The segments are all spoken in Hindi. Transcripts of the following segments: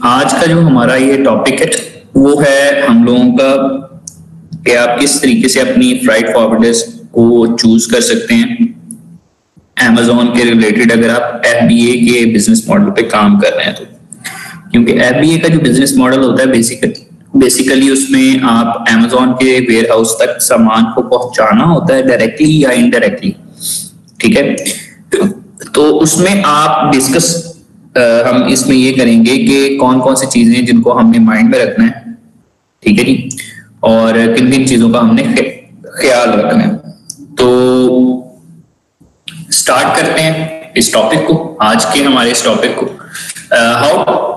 आज का जो हमारा ये टॉपिक है वो है हम लोगों का कि आप किस तरीके से अपनी फ्राइट फॉरवर्डर्स को चूज कर सकते हैं Amazon के रिलेटेड अगर आप FBA के बिजनेस मॉडल पे काम कर रहे हैं तो। क्योंकि FBA का जो बिजनेस मॉडल होता है बेसिकली उसमें आप Amazon के वेयर हाउस तक सामान को पहुंचाना होता है डायरेक्टली या इनडायरेक्टली, ठीक है। तो उसमें आप डिस्कस हम इसमें ये करेंगे कि कौन कौन सी चीजें जिनको हमने माइंड में रखना है, ठीक है जी, और किन किन चीजों का हमने ख्याल रखना है। तो स्टार्ट करते हैं इस टॉपिक को, आज के हमारे इस टॉपिक को,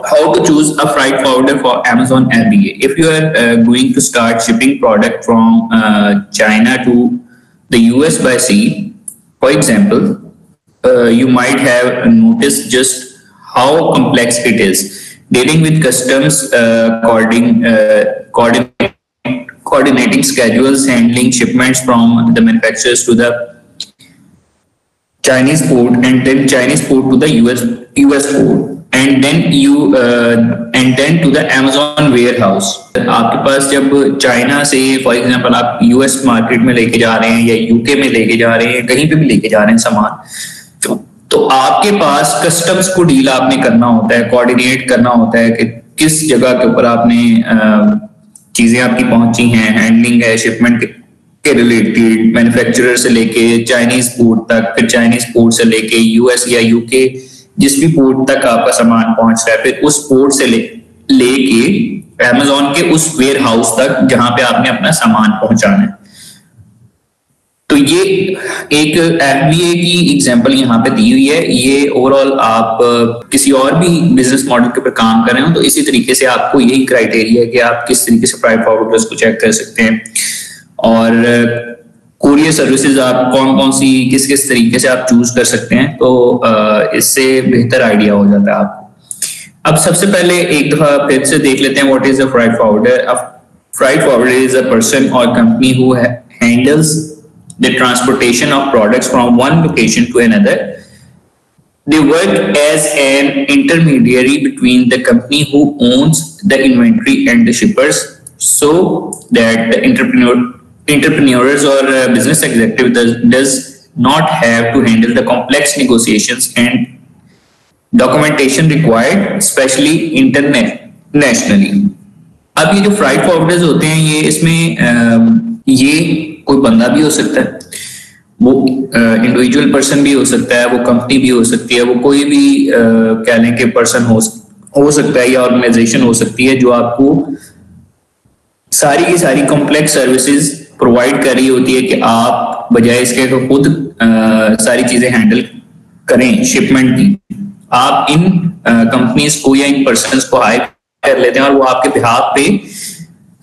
how to choose a freight forwarder for Amazon FBA. If you are going to start shipping product from China to the US by sea, for example, you might have noticed just how complex it is dealing with customs, coordinating schedules, handling shipments from the manufacturers to the Chinese port, and then Chinese port to the US port, and then to the Amazon warehouse. आपके पास जब चाइना से फॉर एग्जांपल आप यूएस मार्केट में लेके जा रहे हैं या यूके में लेके जा रहे हैं, कहीं पे भी लेके जा रहे हैं सामान, तो आपके पास कस्टम्स को डील आपने करना होता है, कोऑर्डिनेट करना होता है कि किस जगह के ऊपर आपने चीजें आपकी पहुंची हैं, हैंडलिंग है शिपमेंट के रिलेटेड, मैन्युफैक्चरर से लेके चाइनीज पोर्ट तक, फिर चाइनीज पोर्ट से लेके यूएस या यूके जिस भी पोर्ट तक आपका सामान पहुंच रहा है, फिर उस पोर्ट से लेके अमेज़न के उस वेयर हाउस तक जहां पे आपने अपना सामान पहुंचाना है। तो ये एक FBA की एग्जांपल यहाँ पे दी हुई है। ये ओवरऑल आप किसी और भी बिजनेस मॉडल के ऊपर काम कर रहे हो तो इसी तरीके से आपको यही क्राइटेरिया है कि आप किस तरीके से फ्राइट फॉरवर्डर्स को चेक कर सकते हैं और कोरियर सर्विसेज आप कौन कौन सी किस किस तरीके से आप चूज कर सकते हैं, तो इससे बेहतर आइडिया हो जाता है आपको। अब सबसे पहले एक दफा फिर से देख लेते हैं what is a freight forwarder. A freight forwarder is a person और company who handles the transportation of products from one location to another. They work as an intermediary between the company who owns the inventory and the shippers, so that the entrepreneurs or business executive does not have to handle the complex negotiations and documentation required, especially internationally. अब ये जो फ्राइट फॉरवर्डर्स होते हैं ये इसमें ये कोई बंदा भी हो सकता है, वो इंडिविजुअल पर्सन भी हो सकता है, वो कंपनी भी हो सकती है, वो कोई भी कह लें कि पर्सन हो सकता है या ऑर्गेनाइजेशन हो सकती है जो आपको सारी की सारी कॉम्प्लेक्स सर्विसेज प्रोवाइड कर रही होती है कि आप बजाय इसके तो खुद सारी चीजें हैंडल करें शिपमेंट की, आप इन कंपनीज को या इन पर्सनस को हायर कर लेते हैं और वो आपके बिहाफ पे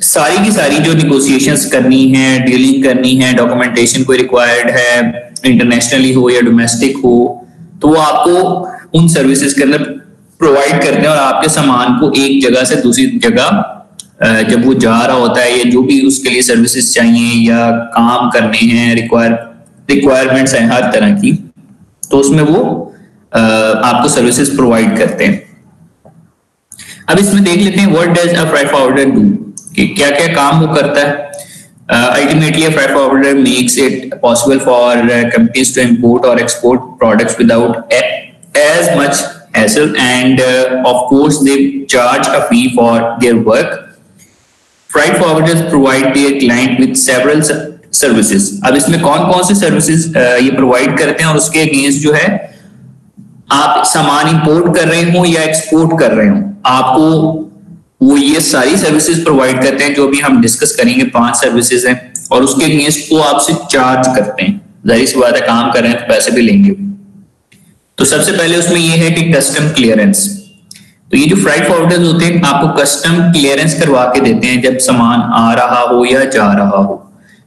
सारी की सारी जो निगोशिएशंस करनी है, डीलिंग करनी है, डॉक्यूमेंटेशन कोई रिक्वायर्ड है, इंटरनेशनली हो या डोमेस्टिक हो, तो वो आपको उन सर्विसेज के अंदर प्रोवाइड करते हैं और आपके सामान को एक जगह से दूसरी जगह जब वो जा रहा होता है या जो भी उसके लिए सर्विसेज चाहिए या काम करने हैं, रिक्वायरमेंट्स हैं हर तरह की, तो उसमें वो आपको सर्विसेज प्रोवाइड करते हैं। अब इसमें देख लेते हैं what does a freight forwarder do, कि क्या क्या काम वो करता है। Ultimately freight forwarder makes it possible for companies to import और export products without as much hassle and of course they charge a fee for their work. Freight forwarders provide their client with several services. अब इसमें कौन कौन से सर्विसेज ये प्रोवाइड करते हैं और उसके अगेंस्ट जो है आप सामान इंपोर्ट कर रहे हो या एक्सपोर्ट कर रहे हो, आपको वो ये सारी सर्विसेज प्रोवाइड करते हैं जो भी हम डिस्कस करेंगे। 5 सर्विसेज हैं और उसके अगेंस्ट वो आपसे चार्ज करते हैं, जाहिर सी बात है काम कर रहे हैं तो पैसे भी लेंगे। तो सबसे पहले उसमें ये है कि कस्टम क्लियरेंस। तो ये जो फ्राइट फॉरवर्डर्स होते हैं आपको कस्टम क्लियरेंस करवा के देते हैं जब सामान आ रहा हो या जा रहा हो,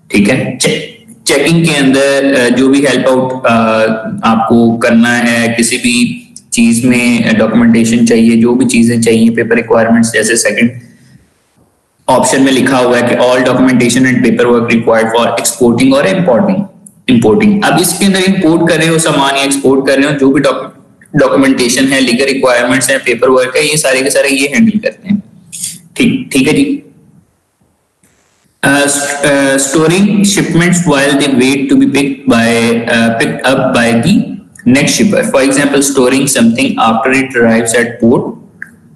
ठीक है। चेकिंग के अंदर जो भी हेल्प आउट आपको करना है, किसी भी चीज में डॉक्यूमेंटेशन चाहिए, जो भी चीजें चाहिए, पेपर रिक्वायरमेंट्स, जैसे सेकंड ऑप्शन में लिखा हुआ है कि all documentation and paper work required for exporting और इंपोर्टिंग। अब इसके अंदर इंपोर्ट कर रहे हो सामान या एक्सपोर्ट कर रहे हो, जो भी डॉक्यूमेंटेशन है, लीगल रिक्वायरमेंट्स है, पेपर वर्क है, ये सारे के सारे ये हैंडल करते हैं। ठीक ठीक है जी। Storing shipments while they wait to be picked up by the next shipper. For example, storing something after it arrives at port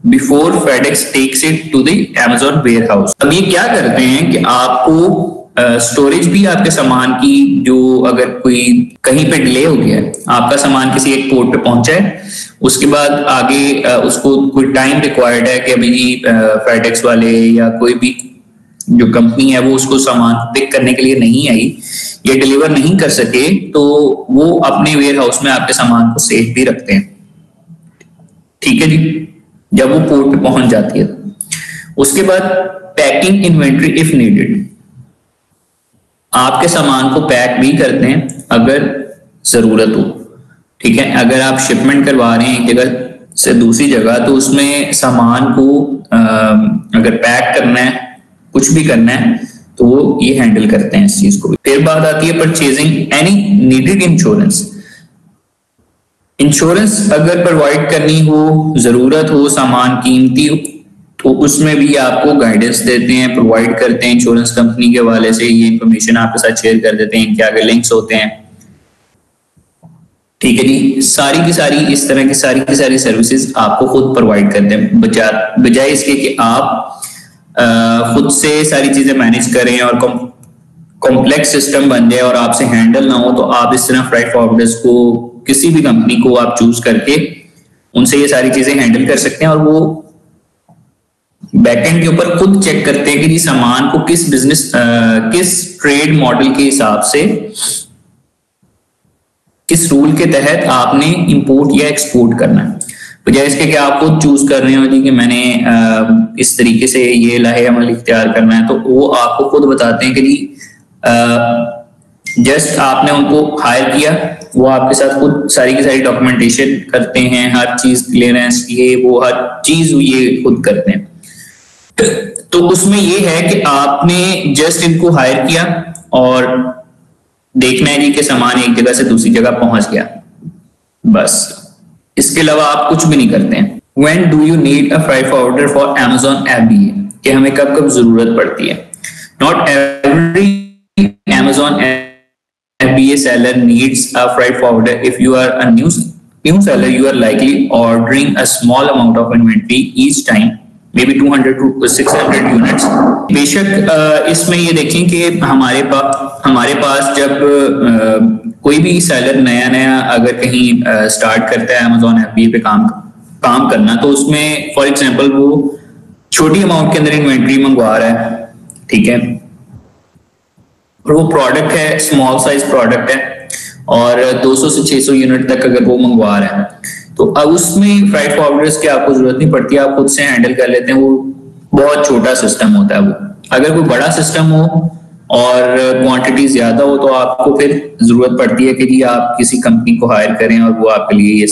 before FedEx takes it to the Amazon warehouse. अब ये क्या करते हैं कि आपको स्टोरेज भी आपके सामान की, जो अगर कोई कहीं पे डिले हो गया है, आपका सामान किसी एक पोर्ट पे पहुंचा है, उसके बाद आगे उसको कोई टाइम रिक्वायर्ड है कि अभी FedEx वाले या कोई भी जो कंपनी है वो उसको सामान पिक करने के लिए नहीं आई या डिलीवर नहीं कर सके, तो वो अपने वेयर हाउस में आपके सामान को सेफ भी रखते हैं। ठीक है जी, जब वो पोर्ट पे पहुंच जाती है। उसके बाद पैकिंग इन्वेंट्री इफ नीडेड, आपके सामान को पैक भी करते हैं अगर जरूरत हो। ठीक है, अगर आप शिपमेंट करवा रहे हैं एक जगह से दूसरी जगह, तो उसमें सामान को अगर पैक करना है, कुछ भी करना है, तो वो ये हैंडल करते हैं इस चीज को। फिर बात आती है purchasing any needed insurance. Insurance अगर प्रोवाइड करनी हो, जरूरत हो, सामान कीमती हो, तो उसमें भी आपको गाइडेंस देते हैं, प्रोवाइड करते हैं। इंश्योरेंस कंपनी के हवाले से ये इंफॉर्मेशन आपके साथ शेयर कर देते हैं, इनके आगे लिंक्स होते हैं। ठीक है जी, सारी की सारी इस तरह की सारी सर्विसेज आपको खुद प्रोवाइड करते हैं, बजाय इसके कि आप खुद से सारी चीजें मैनेज करें और कॉम्प्लेक्स सिस्टम बन जाए और आपसे हैंडल ना हो। तो आप इस तरह फ्राइट फॉरवर्डर्स को, किसी भी कंपनी को आप चूज करके उनसे ये सारी चीजें हैंडल कर सकते हैं, और वो बैकएंड के ऊपर खुद चेक करते हैं कि जी सामान को किस बिजनेस, किस ट्रेड मॉडल के हिसाब से, किस रूल के तहत आपने इंपोर्ट या एक्सपोर्ट करना है। बजाय इसके कि आप खुद चूज कर रहे हो जी कि मैंने इस तरीके से ये लाहे अमल इख्तियार करना है, तो वो आपको खुद बताते हैं कि जी जस्ट आपने उनको हायर किया, वो आपके साथ खुद सारी की सारी डॉक्यूमेंटेशन करते हैं, हर चीज क्लियरेंस, ये वो हर चीज ये खुद करते हैं। तो उसमें ये है कि आपने जस्ट इनको हायर किया और देखना है जी कि सामान एक जगह से दूसरी जगह पहुंच गया, बस। इसके अलावा आप कुछ भी नहीं करते हैं। When do you need a freight forwarder for Amazon FBA? कि हमें कब कब जरूरत पड़ती है। Not every Amazon FBA seller needs a freight forwarder. If you are a new seller, you are likely ordering a small amount of inventory each time, maybe 200 to 600 units. बेशक इसमें ये देखें कि हमारे पास जब कोई भी सेलर नया अगर कहीं स्टार्ट करता है अमेज़न FBA पे काम करना, तो उसमें फॉर एग्जांपल वो छोटी अमाउंट के अंदर इन्वेंट्री मंगवा रहा है, ठीक है, और वो प्रोडक्ट है, स्मॉल साइज प्रोडक्ट है, और 200 से 600 यूनिट तक अगर वो मंगवा रहा है, तो अब उसमें फ्राइट फॉरवर्डर्स की आपको जरूरत नहीं पड़ती, आप खुद से हैंडल कर लेते हैं। वो बहुत छोटा सिस्टम होता है। वो अगर कोई बड़ा सिस्टम हो और क्वांटिटी ज्यादा हो, तो आपको फिर जरूरत पड़ती है कि जी आप किसी कंपनी को हायर करें और वो आपके लिए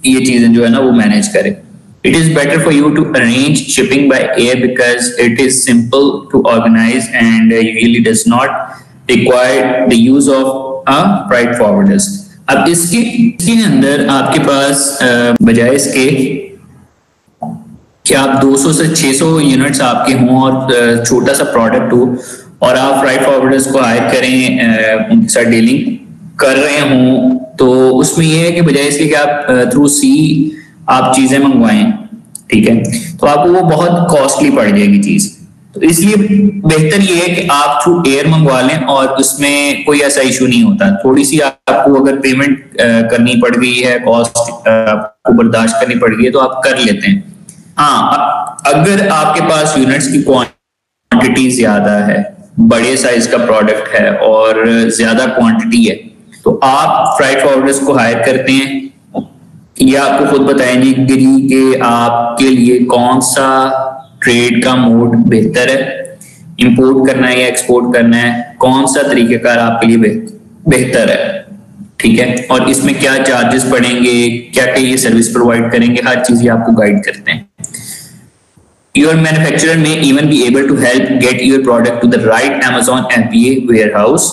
ये चीजें जो है ना वो मैनेज करे। It is better for you to arrange shipping by air because it is simple to organize and usually does not require the use of a freight forwarders. अब इसके अंदर आपके पास बजाय इसके कि आप 200 से 600 यूनिट्स आपके हों और छोटा सा प्रोडक्ट हो और आप फ्राइट फॉरवर्डर्स को हायर करें, उनके साथ डीलिंग कर रहे हों, तो उसमें यह है कि बजाय इसके कि आप थ्रू सी आप चीजें मंगवाएं, ठीक है, तो आपको वो बहुत कॉस्टली पड़ जाएगी चीज। तो इसलिए बेहतर ये है कि आप थ्रू एयर मंगवा लें और उसमें कोई ऐसा इशू नहीं होता। थोड़ी सी आपको अगर पेमेंट करनी पड़ गई है, कॉस्ट आपको बर्दाश्त करनी पड़ गई है, तो आप कर लेते हैं। हाँ, अगर आपके पास यूनिट्स की क्वांटिटी ज्यादा है, बड़े साइज का प्रोडक्ट है और ज्यादा क्वांटिटी है, तो आप फ्राइट फॉरवर्डर्स को हायर करते हैं, या आपको खुद बताएंगे कि आपके लिए कौन सा ट्रेड का मोड बेहतर है, इंपोर्ट करना है या एक्सपोर्ट करना है, कौन सा तरीकेकार आपके लिए बेहतर है, ठीक है, और इसमें क्या चार्जेस पड़ेंगे, क्या क्या ये सर्विस प्रोवाइड करेंगे, हर चीज ये आपको गाइड करते हैं। Your manufacturer may even be able to help get your product to the right Amazon FBA warehouse.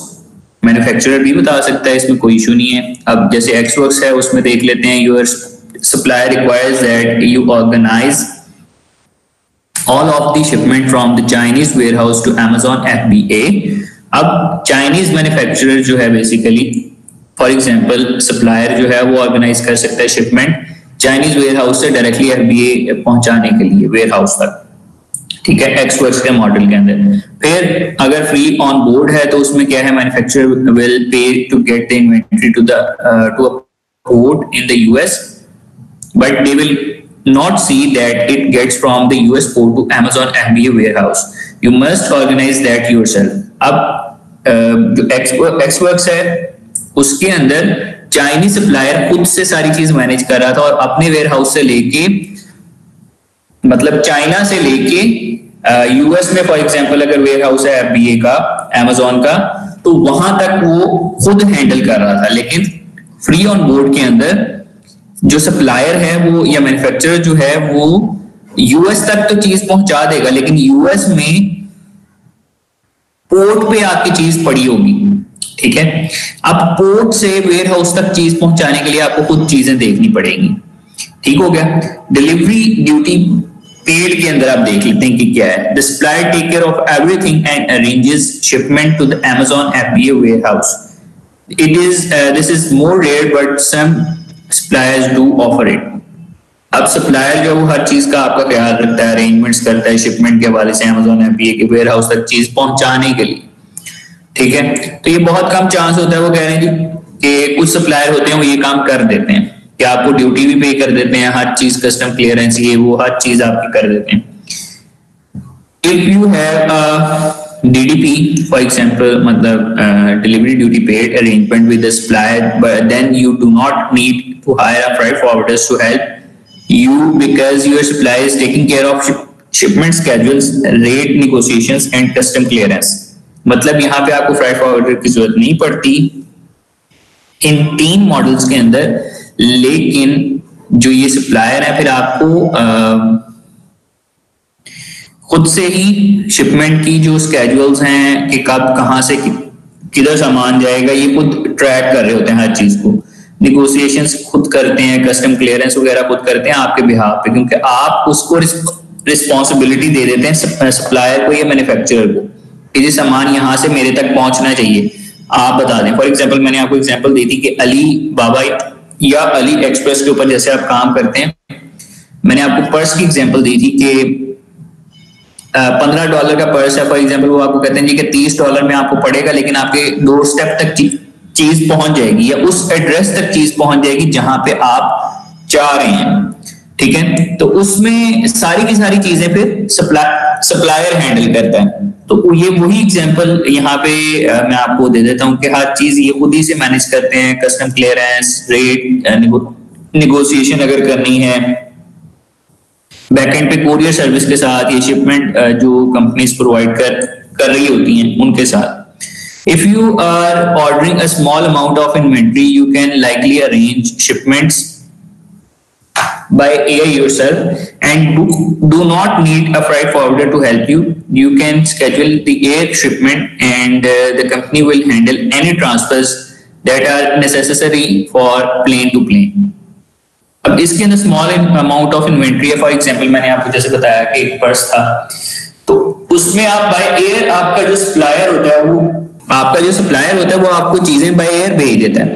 Manufacturer भी बता सकता है, इसमें कोई इशू नहीं है। अब जैसे एक्सवर्क्स है उसमें देख लेते हैं, your supplier requires that you organize all of the shipment from the Chinese warehouse to Amazon FBA. अब Chinese manufacturer जो है basically, for example supplier जो है वो organize कर सकता है shipment Chinese warehouse से directly FBA पहुंचाने के लिए warehouse तक, ठीक है, एक्सवर्क्स के मॉडल के अंदर। फिर अगर फ्री ऑन बोर्ड है तो उसमें क्या है, manufacturer will pay to get the inventory to a port in the US, but they will not see that it gets from the US port to Amazon FBA warehouse. You must organize that yourself. अब जो एक्सवर्क्स है उसके अंदर चाइनीज सप्लायर खुद से सारी चीज मैनेज कर रहा था और अपने वेयरहाउस से लेके, मतलब चाइना से लेके यूएस में फॉर एग्जांपल अगर वेयरहाउस है एफबीए का, अमेज़न का, तो वहां तक वो खुद हैंडल कर रहा था। लेकिन फ्री ऑन बोर्ड के अंदर जो सप्लायर है वो या मैन्युफैक्चरर जो है वो यूएस तक तो चीज पहुंचा देगा, लेकिन यूएस में पोर्ट पे आपकी चीज पड़ी होगी, ठीक है। अब पोर्ट से वेयरहाउस तक चीज पहुंचाने के लिए आपको कुछ चीजें देखनी पड़ेगी, ठीक हो गया। डिलीवरी ड्यूटी पेड के अंदर आप देख लेते हैं कि क्या है। The supplier take care of everything and arranges shipment to the Amazon FBA warehouse. This is more rare, but some suppliers do offer it. अब सप्लायर जो वो हर चीज का आपका ख्याल रखता है, अरेंजमेंट्स करता है शिपमेंट के हवाले से Amazon FBA के वेयरहाउस तक चीज पहुंचाने के लिए, ठीक है। तो ये बहुत कम चांस होता है, वो कह रहे हैं जी कि कुछ सप्लायर होते हैं वो ये काम कर देते हैं कि आपको ड्यूटी भी पे कर देते हैं, हर चीज कस्टम क्लियरेंस ये वो हर चीज आपकी कर देते हैं। If you have DDP for example, मतलब delivery duty paid arrangement with the supplier, but then you do not need to hire a freight forwarders to help you because your supplier is taking care of shipment schedules, rate negotiations and custom clearance. मतलब यहाँ पे आपको फ्राइट फॉरवर्डर की जरूरत नहीं पड़ती इन 3 मॉडल्स के अंदर, लेकिन जो ये सप्लायर है फिर आपको खुद से ही शिपमेंट की जो स्केड्यूल्स हैं कि कब कहां से किधर सामान जाएगा ये खुद ट्रैक कर रहे होते हैं हर चीज को, निगोशिएशंस खुद करते हैं, कस्टम क्लियरेंस वगैरह खुद करते हैं आपके बिहाफ पे, क्योंकि आप उसको रिस्पॉन्सिबिलिटी दे देते हैं सप्लायर को या मैन्युफैक्चरर को कि ये सामान यहां से मेरे तक पहुंचना चाहिए, आप बता दें। फॉर एग्जाम्पल मैंने आपको एग्जाम्पल दी थी कि अली बाबा या अली एक्सप्रेस के ऊपर जैसे आप काम करते हैं, मैंने आपको पर्स की एग्जाम्पल दी थी कि $15 का पर्स है फॉर एग्जाम्पल, वो आपको कहते हैं जी कि $30 में आपको पड़ेगा, लेकिन आपके डोर स्टेप तक चीज पहुंच जाएगी या उस एड्रेस तक चीज पहुंच जाएगी जहां पे आप चाह रहे हैं, ठीक है। तो उसमें सारी की सारी चीजें फिर सप्लायर हैंडल करता है। तो ये वही एग्जांपल यहाँ पे मैं आपको दे देता हूँ कि हर चीज ये खुद ही से मैनेज करते हैं, कस्टम क्लियरेंस, रेट निगोशिएशन अगर करनी है, बैकएंड पे कोरियर सर्विस के साथ ये शिपमेंट जो कंपनीज प्रोवाइड कर रही होती हैं उनके साथ। If you are ordering a small amount of inventory you can likely arrange shipments by air yourself and do not need a freight forwarder to help you. You can schedule the air shipment and the company will handle any transfers that are necessary for plane to plane. अब इसके अंदर स्मॉल अमाउंट ऑफ इन्वेंट्री है, फॉर एग्जांपल मैंने आपको जैसे बताया कि एक पर्स था, तो उसमें आप बाय एयर आपका जो सप्लायर होता है वो आपको चीजें बाय एयर भेज देता है,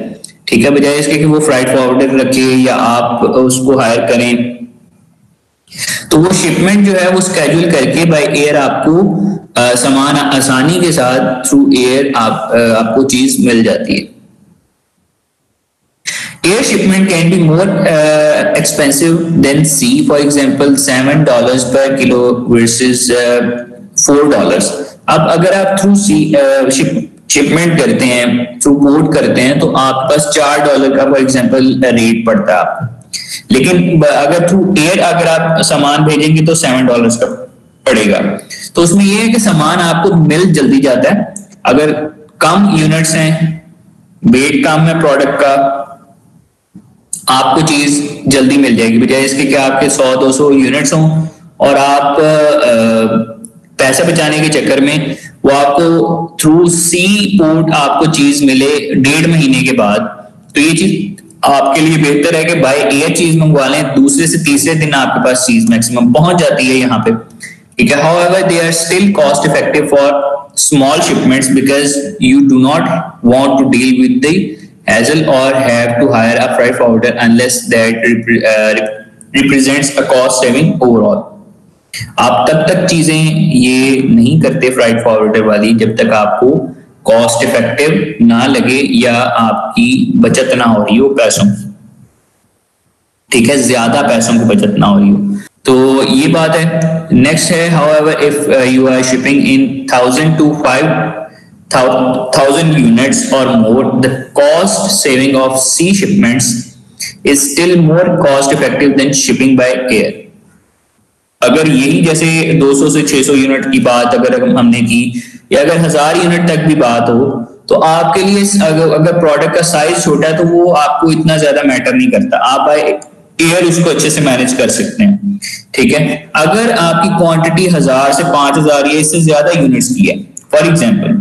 ठीक है, बजाय इसके कि वो फ्राइट फॉरवर्डर रखे या आप उसको हायर करें। तो वो शिपमेंट जो है वो स्केड्यूल करके बाय एयर आपको सामान आसानी के साथ थ्रू एयर आपको चीज मिल जाती है। Air shipment can be more expensive than sea. For example, $7 per kilo versus $4. अब अगर आप थ्रू सी शिपमेंट करते हैं, थ्रू पोर्ट करते हैं, तो आपके पास $4 का फॉर एग्जाम्पल रेट पड़ता है आपको, लेकिन अगर थ्रू एयर अगर आप सामान भेजेंगे तो $7 का पड़ेगा। तो उसमें यह है कि सामान आपको मिल जल्दी जाता है, अगर कम यूनिट्स हैं, वेट कम है प्रोडक्ट का, आपको चीज जल्दी मिल जाएगी, बजाय इसके कि आपके 100-200 यूनिट्स हों और आप पैसे बचाने के चक्कर में वो आपको थ्रू सी पोर्ट आपको चीज मिले 1.5 महीने के बाद, तो ये चीज आपके लिए बेहतर है कि बाय एयर चीज मंगवा लें, दूसरे से तीसरे दिन आपके पास चीज मैक्सिमम पहुंच जाती है यहाँ पे, ठीक है। However, they are still cost effective for small shipments because you do not want to deal with the hassle or have to hire a freight forwarder unless that represents a cost saving overall. आप तब तक चीजें ये नहीं करते फ्राइट फॉरवर्डर वाली जब तक आपको कॉस्ट इफेक्टिव ना लगे या आपकी बचत ना हो रही हो पैसों की, ठीक है, ज्यादा पैसों की बचत ना हो रही हो। तो ये बात है। नेक्स्ट है, however, if you are shipping in 1,000 to 5,000 units or more, the cost saving of sea shipments is still more cost effective than shipping by air. अगर यही जैसे 200 से 600 यूनिट की बात अगर हमने की या अगर 1000 यूनिट तक भी बात हो, तो आपके लिए अगर प्रोडक्ट का साइज छोटा है तो वो आपको इतना ज्यादा मैटर नहीं करता, आप बाय एयर उसको अच्छे से मैनेज कर सकते हैं, ठीक है। अगर आपकी क्वांटिटी 1000 से 5000 या इससे ज्यादा यूनिट्स की है फॉर एग्जांपल,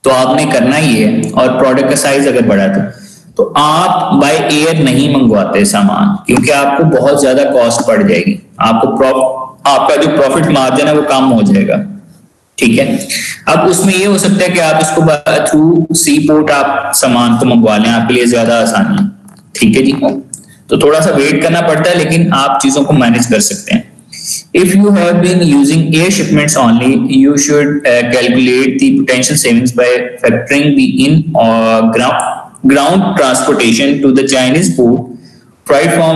तो आपने करना ही है, और प्रोडक्ट का साइज अगर बढ़ा तो आप बाय एयर नहीं मंगवाते सामान, क्योंकि आपको बहुत ज्यादा कॉस्ट पड़ जाएगी, आपका जो प्रॉफिट मार्जिन है वो कम हो जाएगा, ठीक है। अब उसमें ये हो सकता है कि आप इसको थ्रू सी पोर्ट आप सामान को मंगवा लें, आपके लिए ज्यादा आसानी है, ठीक है जी। तो थोड़ा सा वेट करना पड़ता है, लेकिन आप चीजों को मैनेज कर सकते हैं। If you have been using air shipments only, you should calculate the potential savings by factoring the ground transportation to the Chinese port, freight from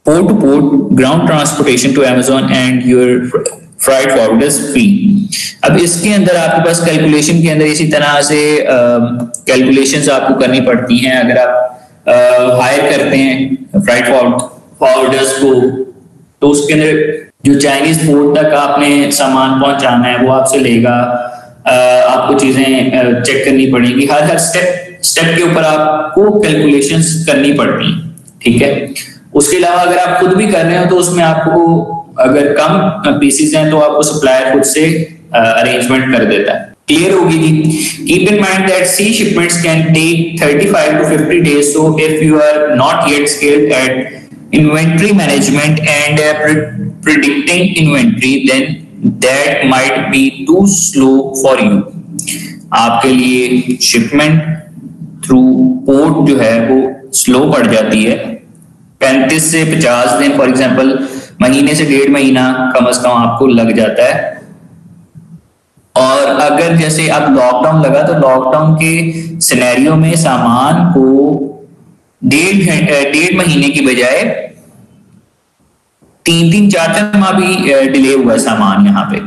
port to port, ground transportation to Amazon, and your freight forwarders fee. अब इसके अंदर आपके पास कैलकुलेशन के अंदर इसी तरह से कैलकुलेशंस आपको करनी पड़ती हैं। अगर आप हायर करते हैं फ्राइट फॉरवर्डर्स को, तो उसके अंदर जो चाइनीज पोर्ट तक आपने सामान पहुंचाना है वो आपसे लेगा, आपको चीजें चेक करनी पड़ेगी, हर स्टेप के ऊपर आपको कैलकुलेशंस करनी पड़ती हैं, ठीक है। उसके अलावा अगर आप खुद भी कर रहे हो तो उसमें आपको अगर कम पीसेस हैं तो आपको सप्लायर खुद से अरेंजमेंट कर देता है। क्लियर होगी जी। Keep in mind that sea shipments can take 35 to 50 days, so if you are not yet skilled at inventory management and predicting inventory, then that might be too slow for you. आपके लिए शिपमेंट थ्रू पोर्ट जो है वो स्लो पड़ जाती है। 35 से 50 दिन फॉर एग्जांपल, महीने से 1.5 महीना कम से कम आपको लग जाता है। और अगर जैसे अब लॉकडाउन लगा तो लॉकडाउन के सिनेरियो में सामान को 1.5 महीने की बजाय 3-3, 4-4 माह भी डिले हुआ सामान यहाँ पे,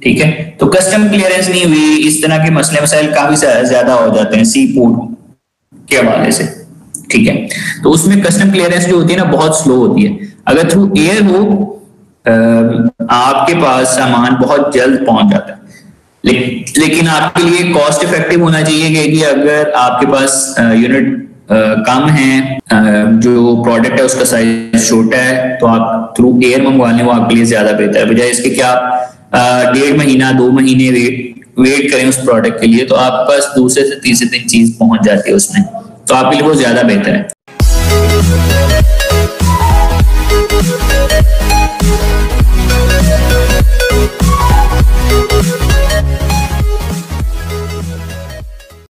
ठीक है। तो कस्टम क्लियरेंस नहीं हुई, इस तरह के मसले मसाइल काफी ज्यादा हो जाते हैं सी पोर्ट के हवाले से, ठीक है। तो उसमें कस्टम क्लियरेंस जो होती है ना बहुत स्लो होती है। अगर थ्रू एयर हो आपके पास सामान बहुत जल्द पहुंच जाता है, लेकिन आपके लिए कॉस्ट इफेक्टिव होना चाहिए कि अगर आपके पास यूनिट कम है, जो प्रोडक्ट है उसका साइज छोटा है, तो आप थ्रू एयर मंगवा लें, वो आपके लिए ज्यादा बेहतर है, बजाय इसके क्या 1.5 महीना 2 महीने वेट करें उस प्रोडक्ट के लिए, तो आपके पास दूसरे से तीसरे दिन चीज पहुंच जाती है उसमें, तो आपके लिए वो ज्यादा बेहतर है।